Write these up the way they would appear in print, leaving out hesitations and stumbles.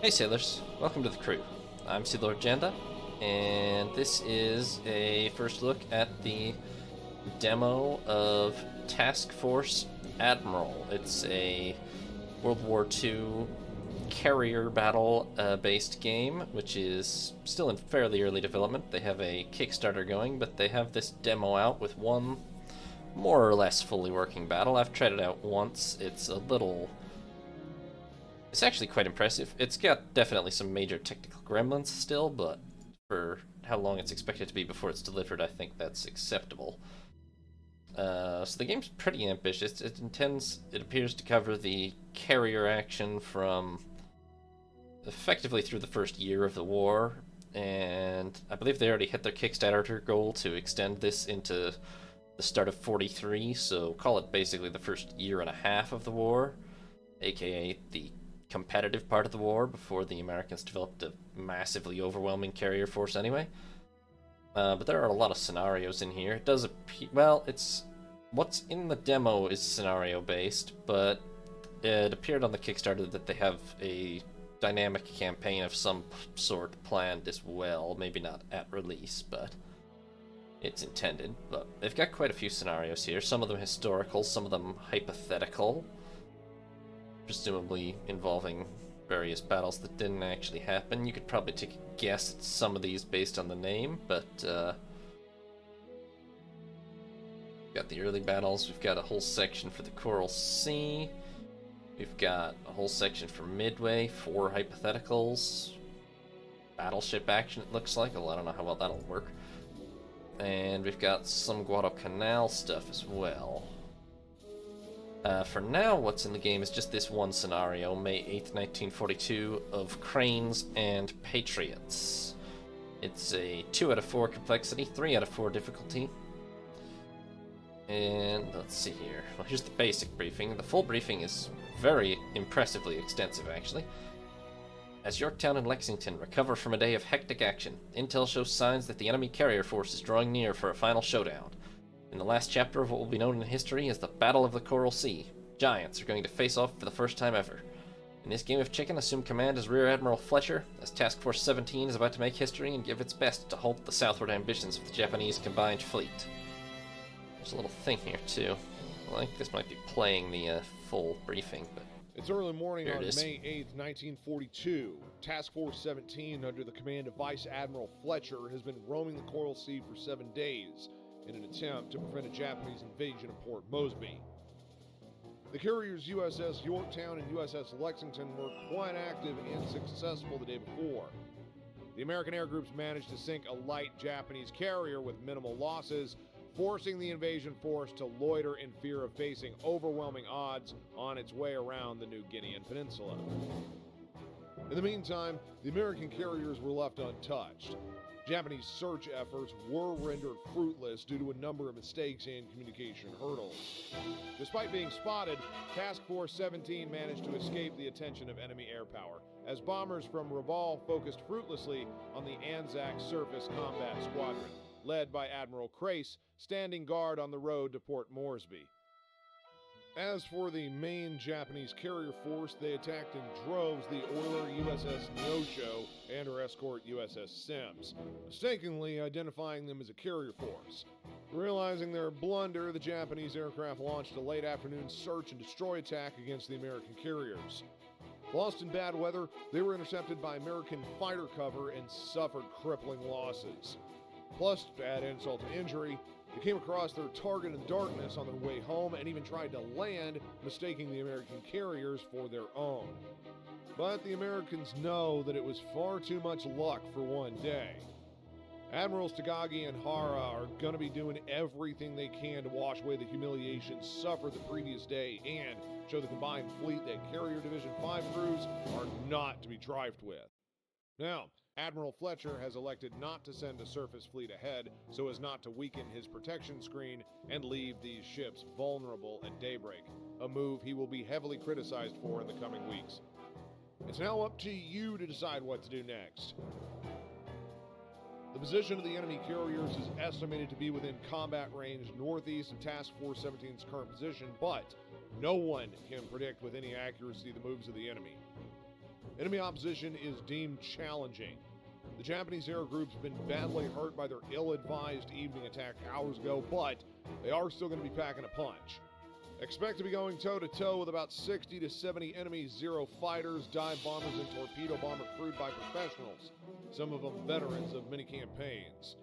Hey sailors, welcome to the crew. I'm Sea Lord Janda, and this is a first look at the demo of Task Force Admiral. It's a World War II carrier battle based game, which is still in fairly early development. They have a Kickstarter going, but they have this demo out with one more or less fully working battle. I've tried it out once. It's actually quite impressive. It's got definitely some major technical gremlins still, but for how long it's expected to be before it's delivered, I think that's acceptable. So the game's pretty ambitious. It appears to cover the carrier action from effectively through the first year of the war, and I believe they already hit their Kickstarter goal to extend this into the start of 43, so call it basically the first year and a half of the war, aka the competitive part of the war before the Americans developed a massively overwhelming carrier force anyway. But there are a lot of scenarios in here. It does appear, well, what's in the demo is scenario based, but it appeared on the Kickstarter that they have a dynamic campaign of some sort planned as well. Maybe not at release, but it's intended. But they've got quite a few scenarios here, some of them historical, some of them hypothetical, presumably involving various battles that didn't actually happen. You could probably take a guess at some of these based on the name, but we've got the early battles. We've got a whole section for the Coral Sea. We've got a whole section for Midway, 4 hypotheticals. Battleship action, it looks like, although I don't know how well that'll work. And we've got some Guadalcanal stuff as well. For now, what's in the game is just this one scenario, May 8th, 1942, of Cranes and Patriots. It's a 2 out of 4 complexity, 3 out of 4 difficulty. And let's see here. Well, here's the basic briefing. The full briefing is very impressively extensive, actually. As Yorktown and Lexington recover from a day of hectic action, intel shows signs that the enemy carrier force is drawing near for a final showdown. In the last chapter of what will be known in history as the Battle of the Coral Sea, giants are going to face off for the first time ever. In this game of chicken, assume command as Rear Admiral Fletcher, as Task Force 17 is about to make history and give its best to halt the southward ambitions of the Japanese combined fleet. There's a little thing here, too. I think this might be playing the full briefing, but it's early morning on is. May 8th, 1942. Task Force 17, under the command of Vice Admiral Fletcher, has been roaming the Coral Sea for 7 days in an attempt to prevent a Japanese invasion of Port Moresby. The carriers USS Yorktown and USS Lexington were quite active and successful the day before. The American air groups managed to sink a light Japanese carrier with minimal losses, forcing the invasion force to loiter in fear of facing overwhelming odds on its way around the New Guinean Peninsula. In the meantime, the American carriers were left untouched. Japanese search efforts were rendered fruitless due to a number of mistakes and communication hurdles. Despite being spotted, Task Force 17 managed to escape the attention of enemy air power, as bombers from Raval focused fruitlessly on the Anzac Surface Combat Squadron, led by Admiral Crace, standing guard on the road to Port Moresby. As for the main Japanese carrier force, they attacked in droves the oiler USS Neosho and her escort USS Sims, mistakenly identifying them as a carrier force. Realizing their blunder, the Japanese aircraft launched a late afternoon search and destroy attack against the American carriers. Lost in bad weather, they were intercepted by American fighter cover and suffered crippling losses. Plus, to add insult to injury, they came across their target in darkness on their way home and even tried to land, mistaking the American carriers for their own. But the Americans know that it was far too much luck for one day. Admirals Tagagi and Hara are going to be doing everything they can to wash away the humiliation suffered the previous day and show the combined fleet that Carrier Division 5 crews are not to be trifled with. Now, Admiral Fletcher has elected not to send a surface fleet ahead so as not to weaken his protection screen and leave these ships vulnerable at daybreak, a move he will be heavily criticized for in the coming weeks. It's now up to you to decide what to do next. The position of the enemy carriers is estimated to be within combat range northeast of Task Force 17's current position, but no one can predict with any accuracy the moves of the enemy. Enemy opposition is deemed challenging. The Japanese air group's been badly hurt by their ill-advised evening attack hours ago, but they are still going to be packing a punch. Expect to be going toe-to-toe with about 60 to 70 enemy Zero fighters, dive bombers, and torpedo bomber crewed by professionals, some of them veterans of many campaigns.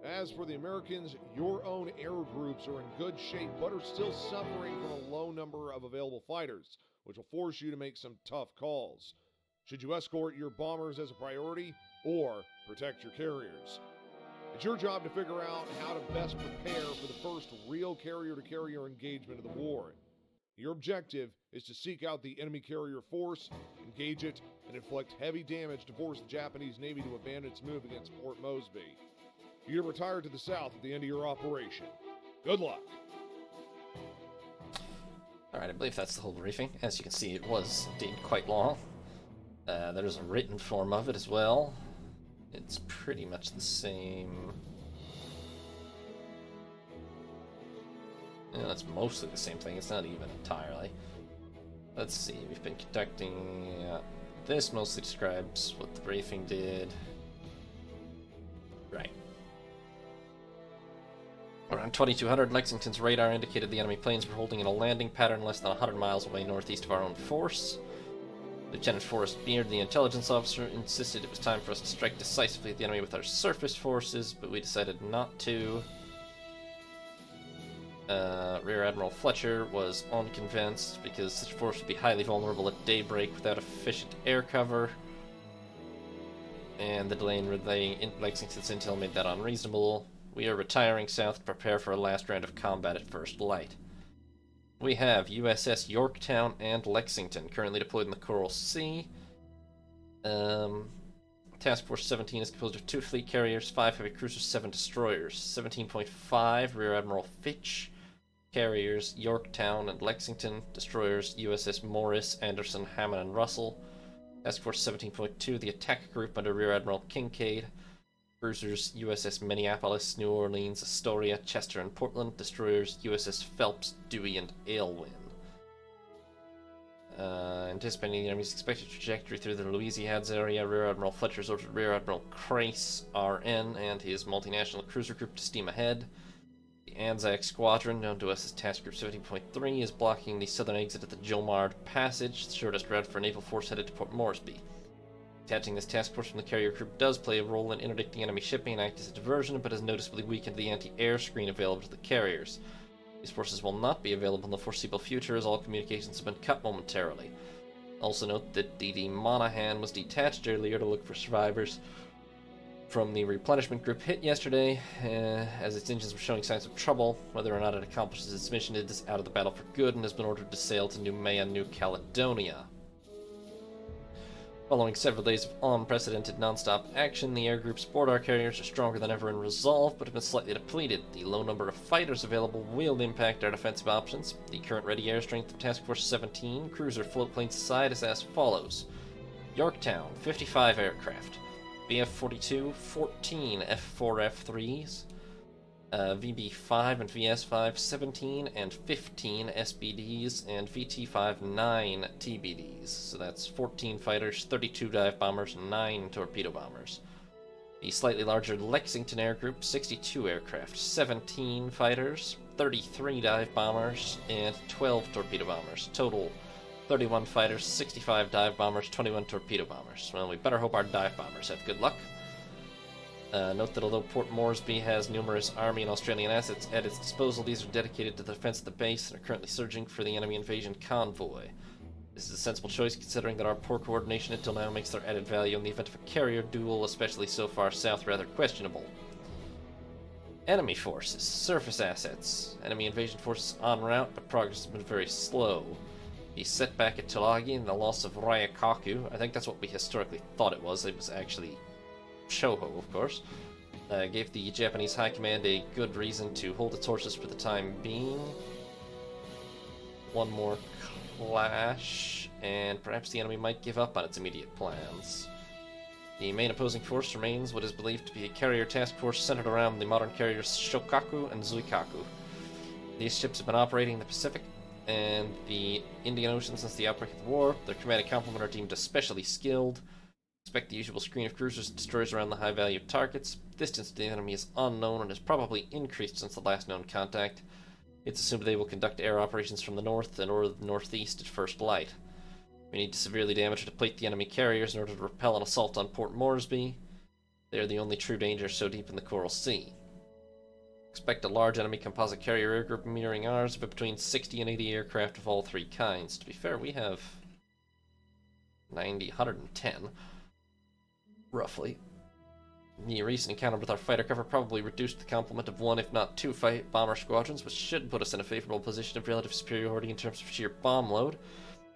As for the Americans, your own air groups are in good shape but are still suffering from a low number of available fighters, which will force you to make some tough calls. Should you escort your bombers as a priority or protect your carriers? It's your job to figure out how to best prepare for the first real carrier-to-carrier engagement of the war. Your objective is to seek out the enemy carrier force, engage it, and inflict heavy damage to force the Japanese Navy to abandon its move against Port Moresby. You're to retire to the south at the end of your operation. Good luck. Alright, I believe that's the whole briefing. As you can see, it was indeed quite long. There's a written form of it as well. It's pretty much the same. Yeah, that's mostly the same thing. It's not even entirely. Let's see, we've been conducting... this mostly describes what the briefing did. Right. Around 2200, Lexington's radar indicated the enemy planes were holding in a landing pattern less than 100 miles away northeast of our own force. Lieutenant Forrest Beard, the intelligence officer, insisted it was time for us to strike decisively at the enemy with our surface forces, but we decided not to. Rear Admiral Fletcher was unconvinced because such a force would be highly vulnerable at daybreak without efficient air cover, and the delay in relaying Lexington's intel made that unreasonable. We are retiring south to prepare for a last round of combat at first light. We have USS Yorktown and Lexington currently deployed in the Coral Sea. Task Force 17 is composed of 2 fleet carriers, 5 heavy cruisers, 7 destroyers. 17.5, Rear Admiral Fitch. Carriers, Yorktown and Lexington. Destroyers, USS Morris, Anderson, Hammond, and Russell. Task Force 17.2, the attack group under Rear Admiral Kincaid. Cruisers, USS Minneapolis, New Orleans, Astoria, Chester, and Portland. Destroyers, USS Phelps, Dewey, and Aylwin. Anticipating the enemy's expected trajectory through the Louisiades area, Rear Admiral Fletcher's ordered Rear Admiral Crace, RN, and his multinational cruiser group to steam ahead. The Anzac Squadron, known to us as Task Group 17.3, is blocking the southern exit at the Jomard Passage, the shortest route for a naval force headed to Port Moresby. Detaching this task force from the carrier group does play a role in interdicting enemy shipping and act as a diversion, but has noticeably weakened the anti-air screen available to the carriers. These forces will not be available in the foreseeable future, as all communications have been cut momentarily. Also note that DD Monahan was detached earlier to look for survivors from the replenishment group hit yesterday, as its engines were showing signs of trouble. Whether or not it accomplishes its mission, it is out of the battle for good and has been ordered to sail to Noumea, New Caledonia. Following several days of unprecedented non-stop action, the air group's board our carriers are stronger than ever in resolve, but have been slightly depleted. The low number of fighters available will impact our defensive options. The current ready air strength of Task Force 17, cruiser float planes aside, is as follows. Yorktown, 55 aircraft. VF-42, 14 F4F3s. VB-5 and VS-5, 17 and 15 SBDs, and VT-5, 9 TBDs. So that's 14 fighters, 32 dive bombers, and 9 torpedo bombers. The slightly larger Lexington Air Group, 62 aircraft, 17 fighters, 33 dive bombers, and 12 torpedo bombers. Total 31 fighters, 65 dive bombers, 21 torpedo bombers. Well, we better hope our dive bombers have good luck. Note that although Port Moresby has numerous Army and Australian assets at its disposal, these are dedicated to the defense of the base and are currently searching for the enemy invasion convoy. This is a sensible choice considering that our poor coordination until now makes their added value in the event of a carrier duel, especially so far south, rather questionable. Enemy forces, surface assets. Enemy invasion forces en route, but progress has been very slow. The setback at Tulagi and the loss of Ryakaku, I think that's what we historically thought it was actually Shoho, of course, gave the Japanese High Command a good reason to hold its horses for the time being. One more clash, and perhaps the enemy might give up on its immediate plans. The main opposing force remains what is believed to be a carrier task force centered around the modern carriers Shokaku and Zuikaku. These ships have been operating in the Pacific and the Indian Ocean since the outbreak of the war. Their commanding complement are deemed especially skilled. Expect the usual screen of cruisers and destroyers around the high-value targets. Distance to the enemy is unknown and has probably increased since the last known contact. It's assumed they will conduct air operations from the north and or the northeast at first light. We need to severely damage or deplete the enemy carriers in order to repel an assault on Port Moresby. They are the only true danger so deep in the Coral Sea. Expect a large enemy composite carrier air group mirroring ours, but between 60 and 80 aircraft of all three kinds. To be fair, we have 110, roughly. The recent encounter with our fighter cover probably reduced the complement of one, if not two, fight bomber squadrons, which should put us in a favorable position of relative superiority in terms of sheer bomb load.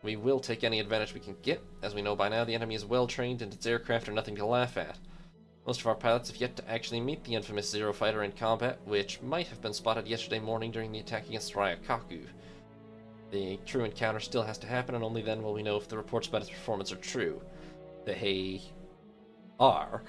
We will take any advantage we can get. As we know by now, the enemy is well trained and its aircraft are nothing to laugh at. Most of our pilots have yet to actually meet the infamous Zero fighter in combat, which might have been spotted yesterday morning during the attack against Ryakaku. The true encounter still has to happen, and only then will we know if the reports about its performance are true. They are,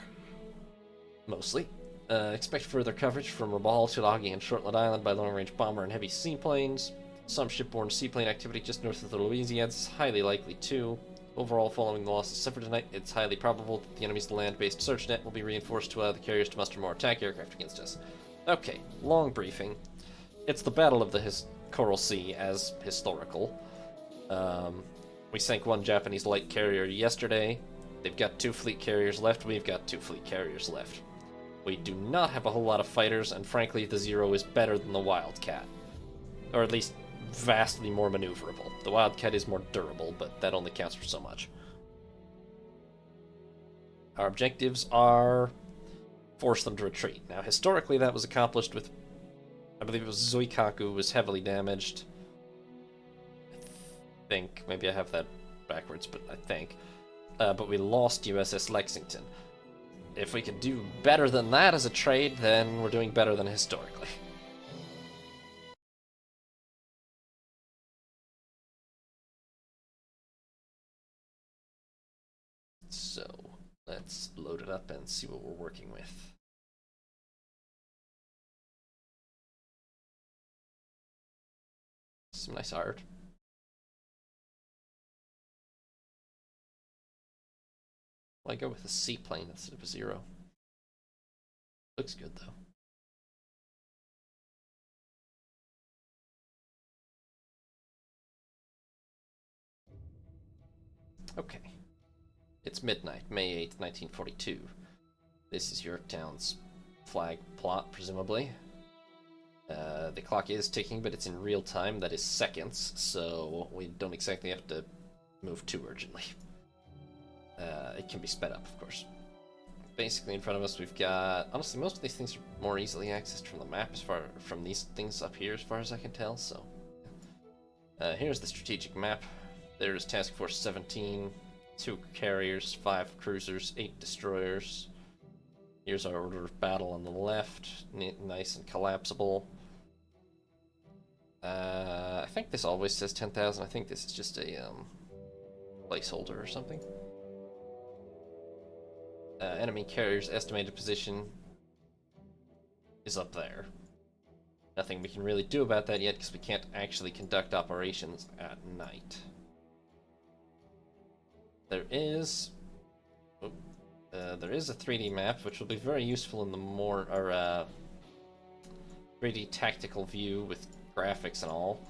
mostly. Expect further coverage from Rabaul, Tulagi, and Shortland Island by long-range bomber and heavy seaplanes. Some shipborne seaplane activity just north of the Louisiades is highly likely too. Overall, following the losses suffered tonight, it's highly probable that the enemy's land-based search net will be reinforced to allow the carriers to muster more attack aircraft against us. Okay, long briefing. It's the Battle of the Coral Sea as historical. We sank one Japanese light carrier yesterday. They've got 2 fleet carriers left. We've got 2 fleet carriers left. We do not have a whole lot of fighters, and frankly, the Zero is better than the Wildcat. Or at least vastly more maneuverable. The Wildcat is more durable, but that only counts for so much. Our objectives are force them to retreat. Now, historically, that was accomplished with, I believe it was Zuikaku was heavily damaged. I think, maybe I have that backwards, but I think. But we lost USS Lexington. If we can do better than that as a trade, then we're doing better than historically. So, let's load it up and see what we're working with. Some nice art. Why go with a seaplane instead of a Zero? Looks good though. Okay. It's midnight, May 8th, 1942. This is Yorktown's flag plot, presumably. The clock is ticking, but it's in real time, that is seconds, so we don't exactly have to move too urgently. It can be sped up, of course. Basically, in front of us, we've got... Honestly, most of these things are more easily accessed from the map, from these things up here, as far as I can tell, so... here's the strategic map. There's Task Force 17, 2 carriers, 5 cruisers, 8 destroyers. Here's our order of battle on the left, nice and collapsible. I think this always says 10,000. I think this is just a placeholder or something. Enemy carrier's estimated position is up there. Nothing we can really do about that yet because we can't actually conduct operations at night. There is a 3D map, which will be very useful in the more 3D tactical view with graphics and all.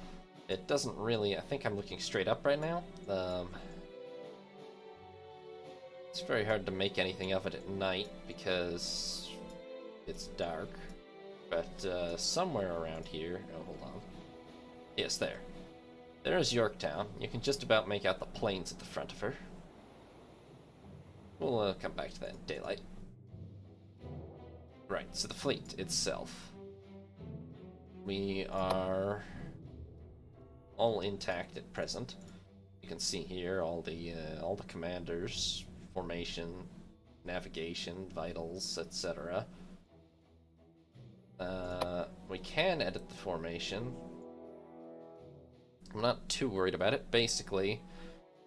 It doesn't really. I think I'm looking straight up right now. It's very hard to make anything of it at night because it's dark. But somewhere around here. Oh, hold on. Yes, there. There's Yorktown. You can just about make out the planes at the front of her. We'll come back to that in daylight. Right, so the fleet itself. We are all intact at present. You can see here all the commanders, formation, navigation, vitals, etc. We can edit the formation. I'm not too worried about it. Basically,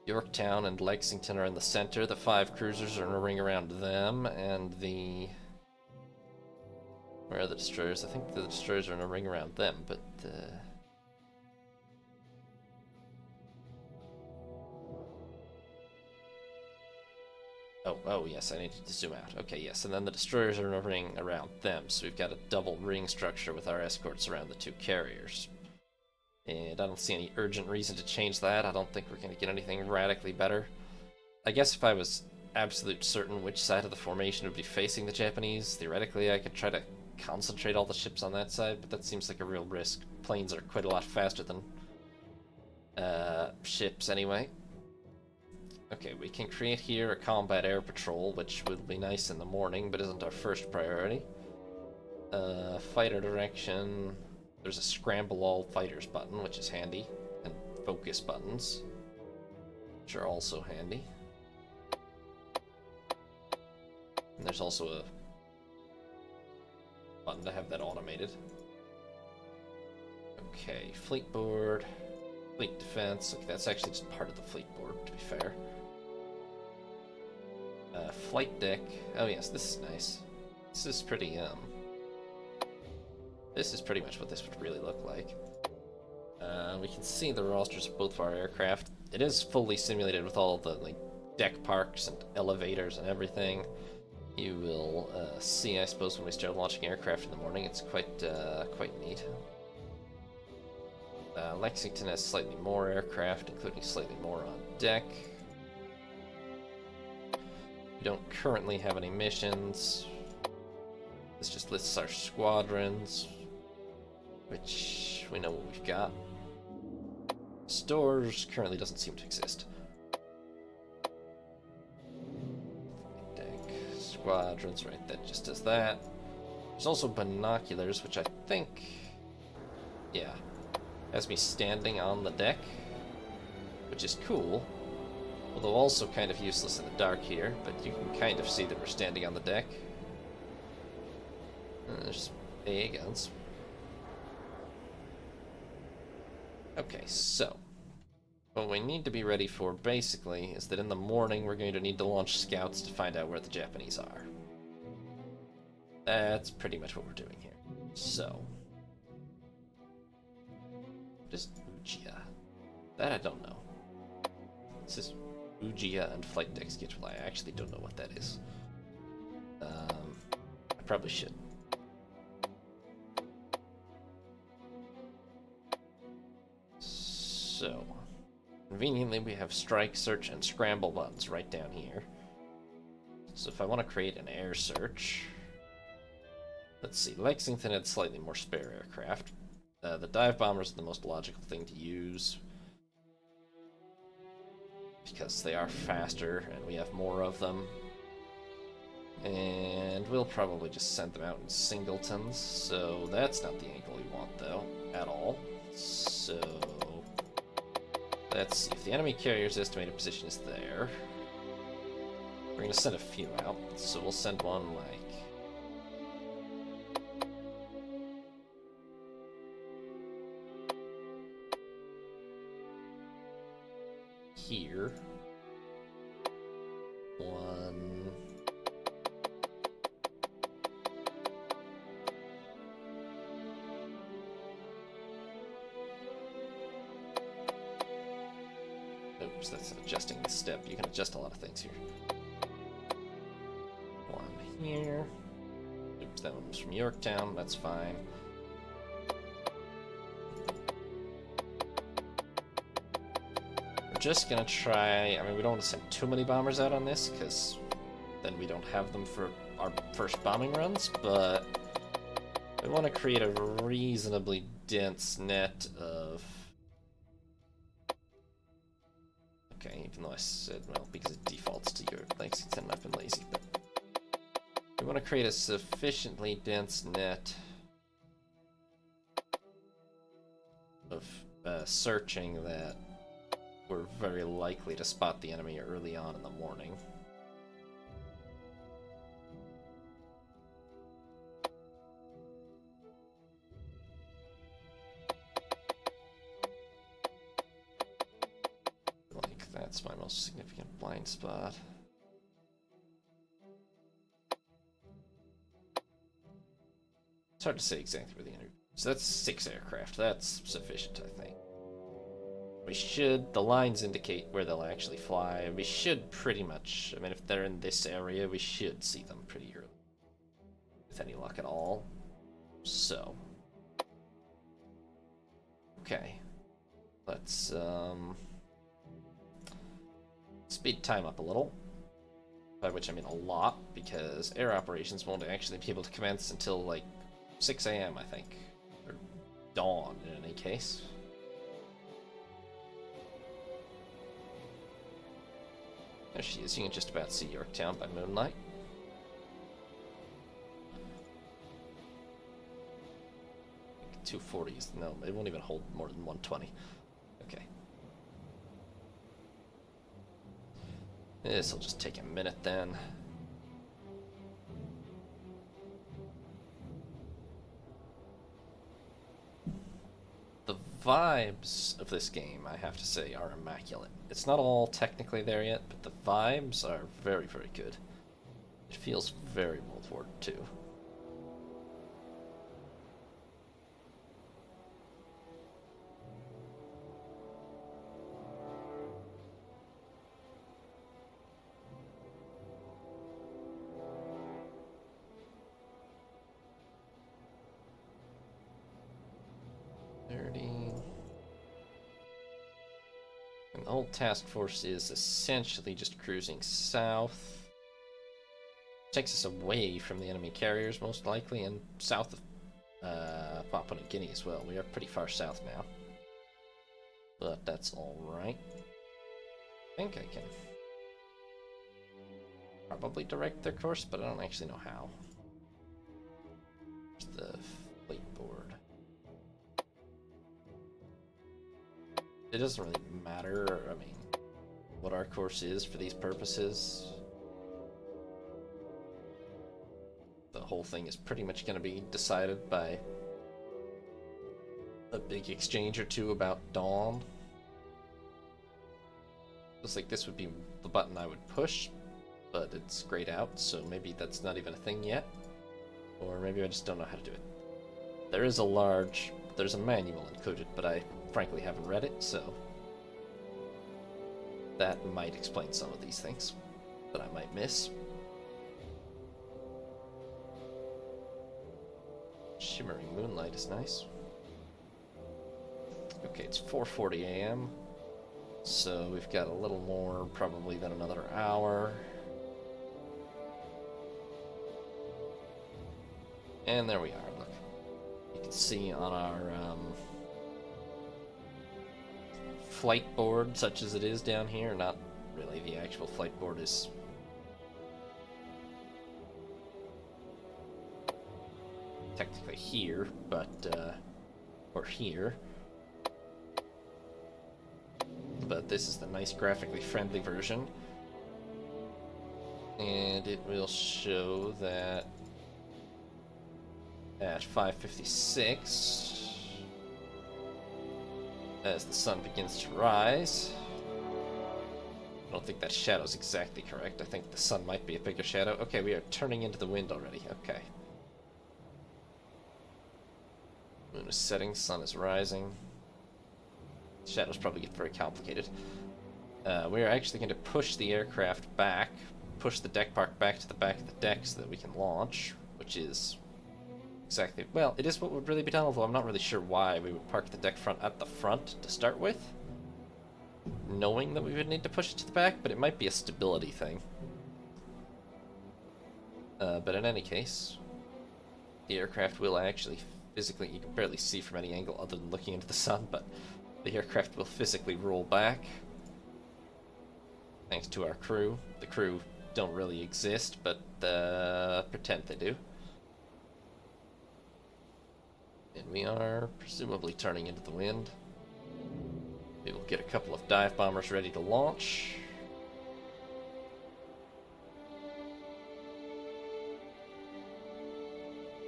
Yorktown and Lexington are in the center. The 5 cruisers are in a ring around them, and the... Where are the destroyers? I think the destroyers are in a ring around them, but Oh, yes, I need to zoom out. Okay, yes, and then the destroyers are running around them, so we've got a double ring structure with our escorts around the two carriers. And I don't see any urgent reason to change that. I don't think we're going to get anything radically better. I guess if I was absolute certain which side of the formation would be facing the Japanese, theoretically I could try to concentrate all the ships on that side, but that seems like a real risk. Planes are quite a lot faster than ships anyway. Okay, we can create here a combat air patrol, which will be nice in the morning, but isn't our first priority. Fighter direction. There's a scramble all fighters button, which is handy, and focus buttons, which are also handy. And there's also a button to have that automated. Okay, fleet board, fleet defense. Okay, that's actually just part of the fleet board, to be fair. Flight deck. Oh yes, this is nice. This is pretty, this is pretty much what this would really look like. We can see the rosters of both of our aircraft. It is fully simulated with all the like deck parks and elevators and everything. You will see, I suppose, when we start launching aircraft in the morning. It's quite neat. Lexington has slightly more aircraft, including slightly more on deck. We don't currently have any missions. This just lists our squadrons, which we know what we've got. Stores currently doesn't seem to exist. Deck, squadrons, right, that just does that. There's also binoculars, which I think, yeah, has me standing on the deck, which is cool. Although also kind of useless in the dark here, but you can kind of see that we're standing on the deck. There's AA guns. Okay, so what we need to be ready for, basically, is that in the morning we're going to need to launch scouts to find out where the Japanese are. That's pretty much what we're doing here. So, just Ujiya. That I don't know. This is Ujiya and flight deck schedule. I actually don't know what that is. I probably should. So, conveniently we have strike, search, and scramble buttons right down here. So if I want to create an air search, let's see, Lexington had slightly more spare aircraft. The dive bombers are the most logical thing to use, because they are faster and we have more of them. And we'll probably just send them out in singletons, so that's not the angle we want though, at all. So let's see, if the enemy carrier's estimated position is there, we're going to send a few out, so we'll send one like here. One. Oops, that's adjusting the step. You can adjust a lot of things here. One here. Oops, that one was from Yorktown. That's fine. We're just gonna try. I mean, we don't want to send too many bombers out on this, because then we don't have them for our first bombing runs, but we want to create a reasonably dense net of... Okay, even though I said, well, because it defaults to your Lexington, I've been lazy, but we want to create a sufficiently dense net of searching that we're very likely to spot the enemy early on in the morning. Like, that's my most significant blind spot. It's hard to say exactly where the enemy is. So that's 6 aircraft. That's sufficient, I think. We should, the lines indicate where they'll actually fly. We should pretty much, I mean, if they're in this area, we should see them pretty early. With any luck at all. So. Okay. Let's, speed time up a little. By which I mean a lot, because air operations won't actually be able to commence until, like, 6 a.m., I think. Or dawn, in any case. There she is. You can just about see Yorktown by moonlight. I think 240 is... no, it won't even hold more than 120. Okay. This'll just take a minute then. The vibes of this game, I have to say, are immaculate. It's not all technically there yet, but the vibes are very, very good. It feels very World War II. And the whole task force is essentially just cruising south. Takes us away from the enemy carriers, most likely, and south of Papua New Guinea as well. We are pretty far south now. But that's alright. I think I can probably direct their course, but I don't actually know how. There's the fleet board. It doesn't really matter, I mean, what our course is for these purposes. The whole thing is pretty much going to be decided by a big exchange or two about dawn. Looks like this would be the button I would push, but it's grayed out, so maybe that's not even a thing yet. Or maybe I just don't know how to do it. There's a manual included, but I frankly haven't read it, so that might explain some of these things that I might miss. Shimmering moonlight is nice. Okay, it's 4:40 a.m. So we've got a little more probably than another hour. And there we are, look. You can see on our flight board, such as it is down here, not really, the actual flight board is technically here, but, or here. But this is the nice graphically friendly version. And it will show that at 5:56, as the sun begins to rise. I don't think that shadow's exactly correct. I think the sun might be a bigger shadow. Okay, we are turning into the wind already. Okay. Moon is setting, sun is rising. Shadows probably get very complicated. We are actually going to push the aircraft back, push the deck park back to the back of the deck so that we can launch, which is exactly, well, it is what would really be done, although I'm not really sure why we would park the deck front at the front to start with, knowing that we would need to push it to the back, but it might be a stability thing. But in any case, the aircraft will actually physically, you can barely see from any angle other than looking into the sun, but the aircraft will physically roll back, thanks to our crew. The crew don't really exist, but pretend they do. And we are presumably turning into the wind. We will get a couple of dive bombers ready to launch.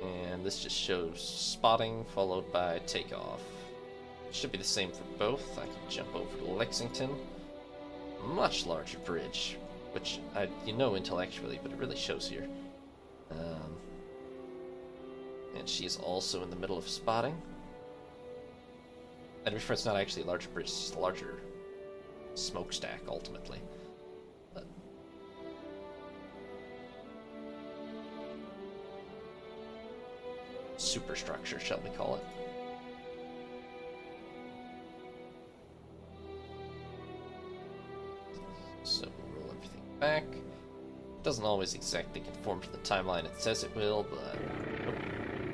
And this just shows spotting followed by takeoff. It should be the same for both. I can jump over to Lexington. Much larger bridge, which you know intellectually, but it really shows here. And she's also in the middle of spotting. I'd prefer it's not actually a larger bridge, it's just a larger smokestack, ultimately. But superstructure, shall we call it. So we roll everything back. It doesn't always exactly conform to the timeline it says it will, but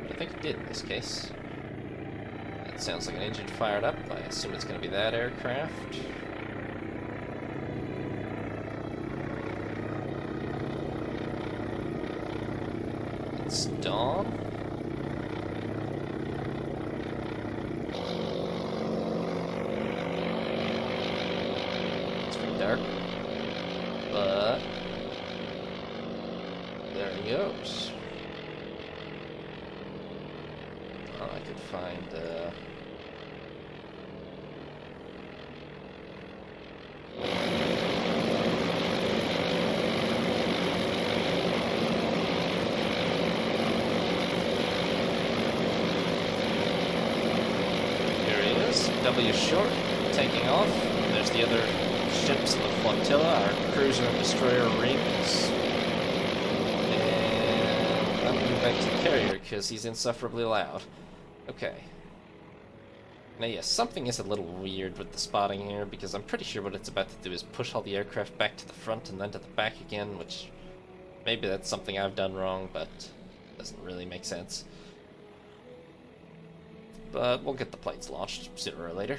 I think it did in this case. That sounds like an engine fired up. I assume it's going to be that aircraft. It's dawn. It's pretty dark, but there he goes. Oh, I could find W short, taking off. There's the other ships in the flotilla, our cruiser and destroyer rings. And I'm moving back to the carrier because he's insufferably loud. Okay. Now yes, something is a little weird with the spotting here, because I'm pretty sure what it's about to do is push all the aircraft back to the front and then to the back again, which maybe that's something I've done wrong, but it doesn't really make sense. But we'll get the planes launched sooner or later.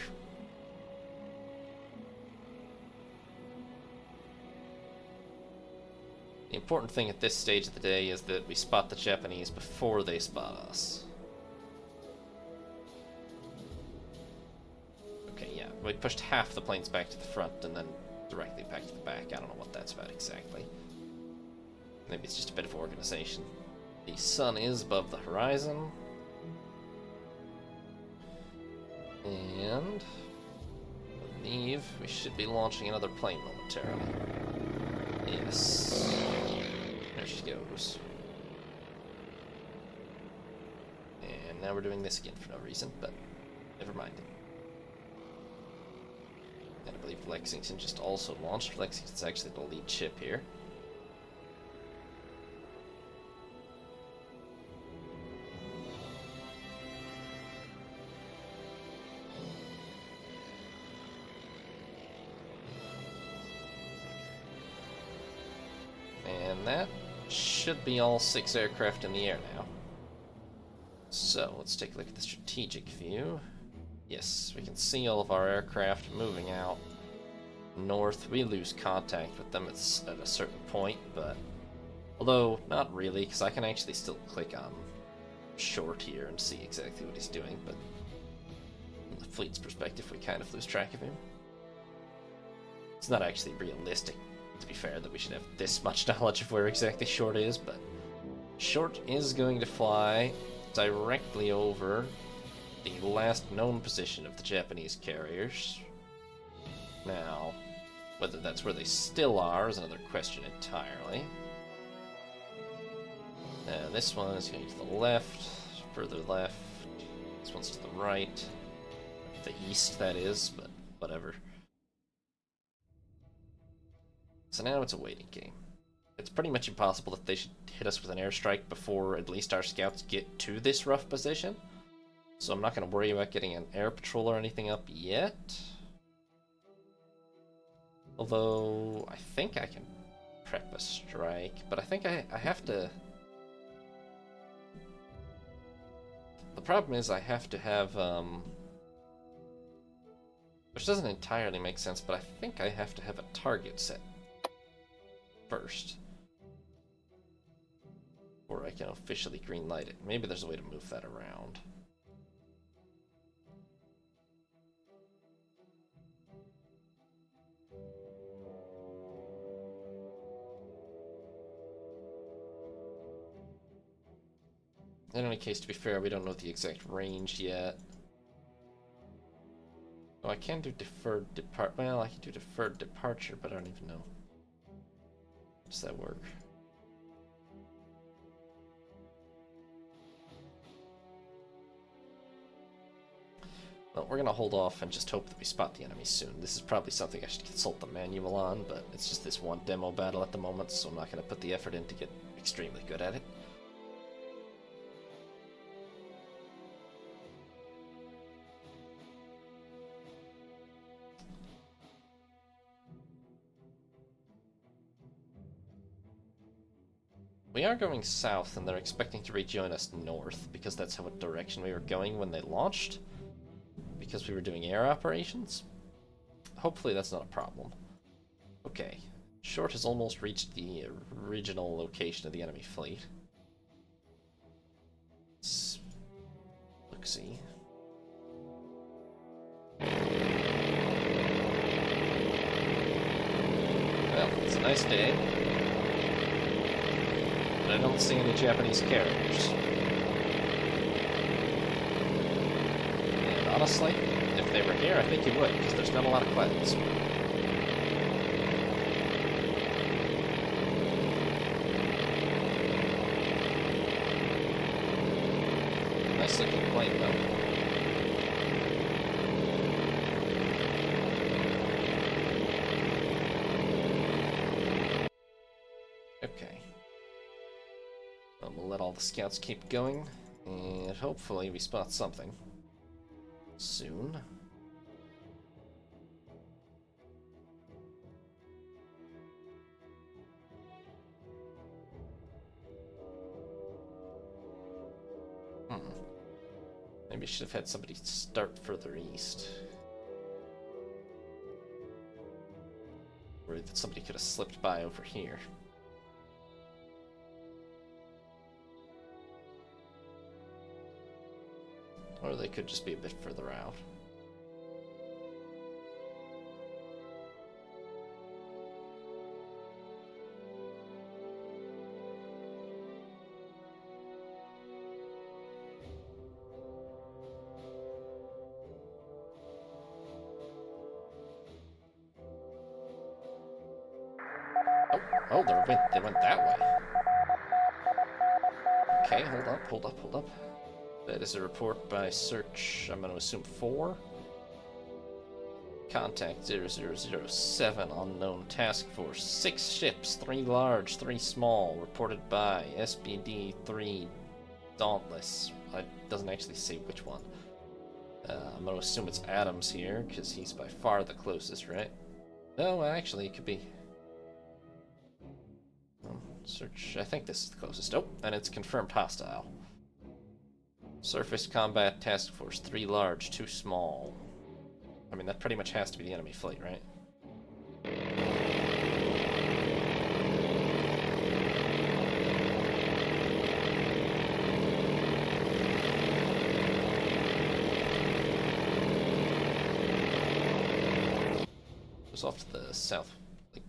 The important thing at this stage of the day is that we spot the Japanese before they spot us. Okay, yeah, we pushed half the planes back to the front and then directly back to the back. I don't know what that's about exactly. Maybe it's just a bit of organization. The sun is above the horizon. And I believe we should be launching another plane momentarily. Yes. There she goes. And now we're doing this again for no reason, but never mind. And I believe Lexington just also launched. Lexington's actually the lead ship here. And that should be all 6 aircraft in the air now. So, let's take a look at the strategic view. Yes, we can see all of our aircraft moving out north. We lose contact with them at a certain point, but although not really, because I can actually still click on short here and see exactly what he's doing, but from the fleet's perspective, we kind of lose track of him. It's not actually realistic, to be fair, that we should have this much knowledge of where exactly short is, but short is going to fly directly over the last known position of the Japanese carriers. Now, whether that's where they still are is another question entirely. This one is going to the left, further left. This one's to the right. The east, that is, but whatever. So now it's a waiting game. It's pretty much impossible that they should hit us with an airstrike before at least our scouts get to this rough position. So I'm not going to worry about getting an air patrol or anything up yet. Although, I think I can prep a strike, but I think I have to... The problem is I have to have, which doesn't entirely make sense, but I think I have to have a target set first before I can officially greenlight it. Maybe there's a way to move that around. In any case, to be fair, we don't know the exact range yet. Oh, I can do deferred depart. Well, I can do deferred departure, but I don't even know. Does that work? Well, we're gonna hold off and just hope that we spot the enemy soon. This is probably something I should consult the manual on, but it's just this one demo battle at the moment, so I'm not gonna put the effort in to get extremely good at it. We are going south, and they're expecting to rejoin us north, because that's what direction we were going when they launched. Because we were doing air operations. Hopefully that's not a problem. Okay. Short has almost reached the original location of the enemy fleet. Let's look-see. Well, it's a nice day. I don't see any Japanese carriers. And honestly, if they were here, I think you would, because there's not a lot of clouds. Nice looking plane, though. Okay. We'll let all the scouts keep going, and hopefully we spot something soon. Maybe I should have had somebody start further east. Or that somebody could have slipped by over here. Or they could just be a bit further out. Oh, they went that way. Okay, hold up. That is a report by search, I'm going to assume 4. Contact 0007, unknown task force. 6 ships, 3 large, 3 small, reported by SBD-3 Dauntless. It doesn't actually say which one. I'm going to assume it's Adams here, because he's by far the closest, right? No, actually, it could be... Search, I think this is the closest. Oh, and it's confirmed hostile. Surface Combat Task Force, 3 large, 2 small. I mean, that pretty much has to be the enemy fleet, right? It's off to the south, like,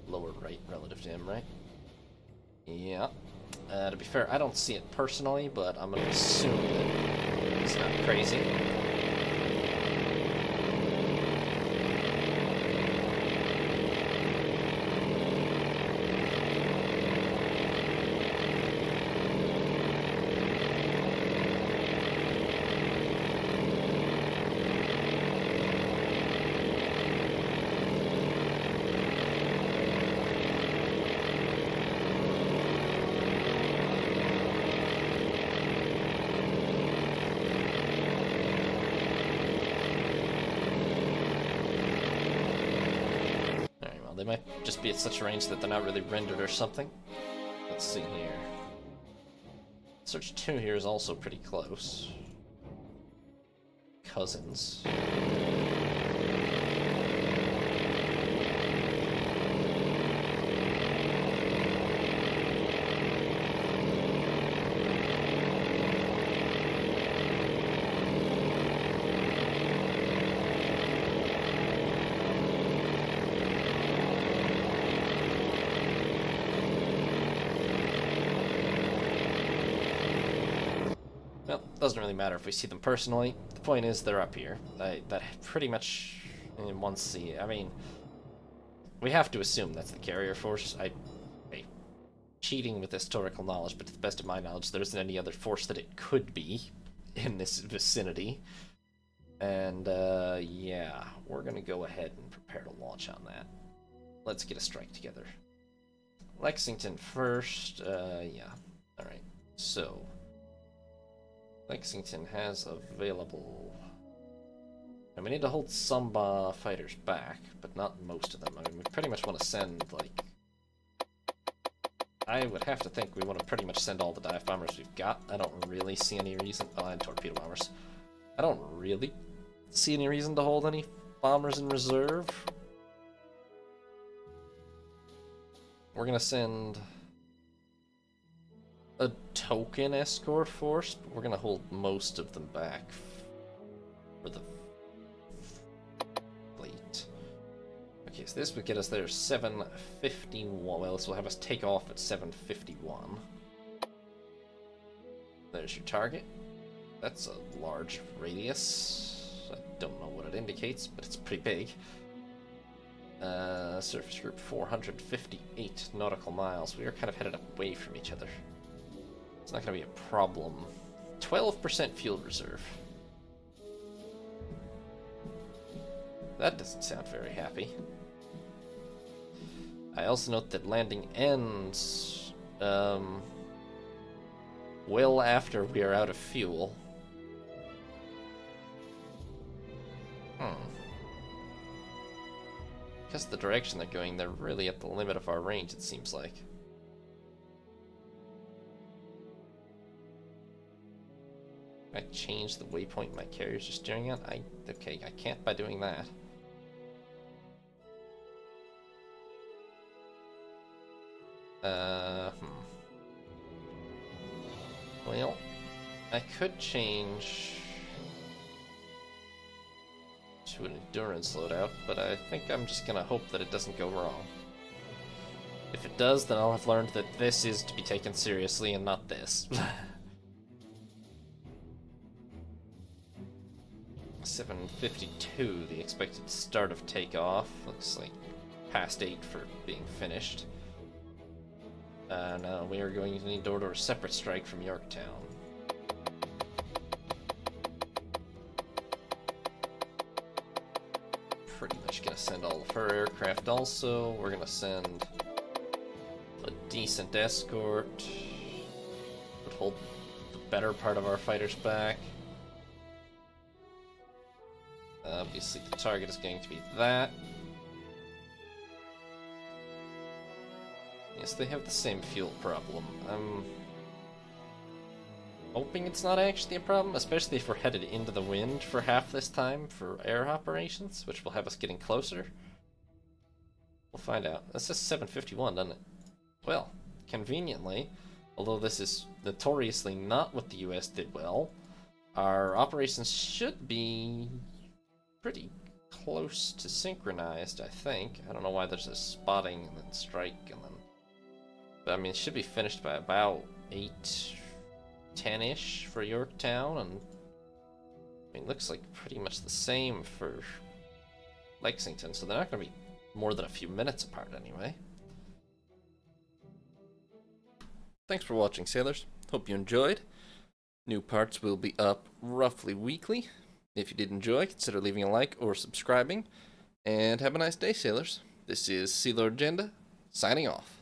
lower right relative to him, right? Yeah. To be fair, I don't see it personally, but I'm going to assume that it's not crazy. They might just be at such a range that they're not really rendered or something. Let's see here. Search 2 here is also pretty close. Cousins. Well, doesn't really matter if we see them personally. The point is they're up here. That pretty much in one C. I mean, we have to assume that's the carrier force. Cheating with historical knowledge, but to the best of my knowledge, there isn't any other force that it could be in this vicinity. And, yeah, we're gonna go ahead and prepare to launch on that. Let's get a strike together. Lexington first, yeah. Alright, so... Lexington has available... And we need to hold some fighters back, but not most of them. I mean, we pretty much want to send, like... I would have to think we want to pretty much send all the dive bombers we've got. I don't really see any reason... Oh, and torpedo bombers. I don't really see any reason to hold any bombers in reserve. We're gonna send a token escort force, but we're gonna hold most of them back for the fleet. Okay, so this would get us there 7:51. Well, this will have us take off at 7:51. There's your target. That's a large radius. I don't know what it indicates, but it's pretty big. Surface group 458 nautical miles. We are kind of headed away from each other. It's not going to be a problem. 12% fuel reserve. That doesn't sound very happy. I also note that landing ends well after we are out of fuel. Because of the direction they're going, they're really at the limit of our range, it seems like. I change the waypoint my carriers are steering at? Okay, I can't by doing that. Well, I could change to an endurance loadout, but I think I'm just gonna hope that it doesn't go wrong. If it does, then I'll have learned that this is to be taken seriously and not this. 7:52, the expected start of takeoff. Looks like past 8 for being finished. No, we are going to need to order a separate strike from Yorktown. Pretty much gonna send all of her aircraft also. We're gonna send a decent escort. Would hold the better part of our fighters back. Obviously the target is going to be that. Yes, they have the same fuel problem. I'm hoping it's not actually a problem, especially if we're headed into the wind for half this time for air operations, which will have us getting closer. We'll find out. That says 7:51, doesn't it? Well, conveniently, although this is notoriously not what the US did well, our operations should be pretty close to synchronized, I think. I don't know why there's a spotting and then strike and then... But I mean, it should be finished by about 8:10-ish for Yorktown, and I mean, looks like pretty much the same for Lexington, so they're not going to be more than a few minutes apart anyway. Thanks for watching, sailors. Hope you enjoyed. New parts will be up roughly weekly. If you did enjoy, consider leaving a like or subscribing. And have a nice day, sailors. This is Sea Lord Agenda, signing off.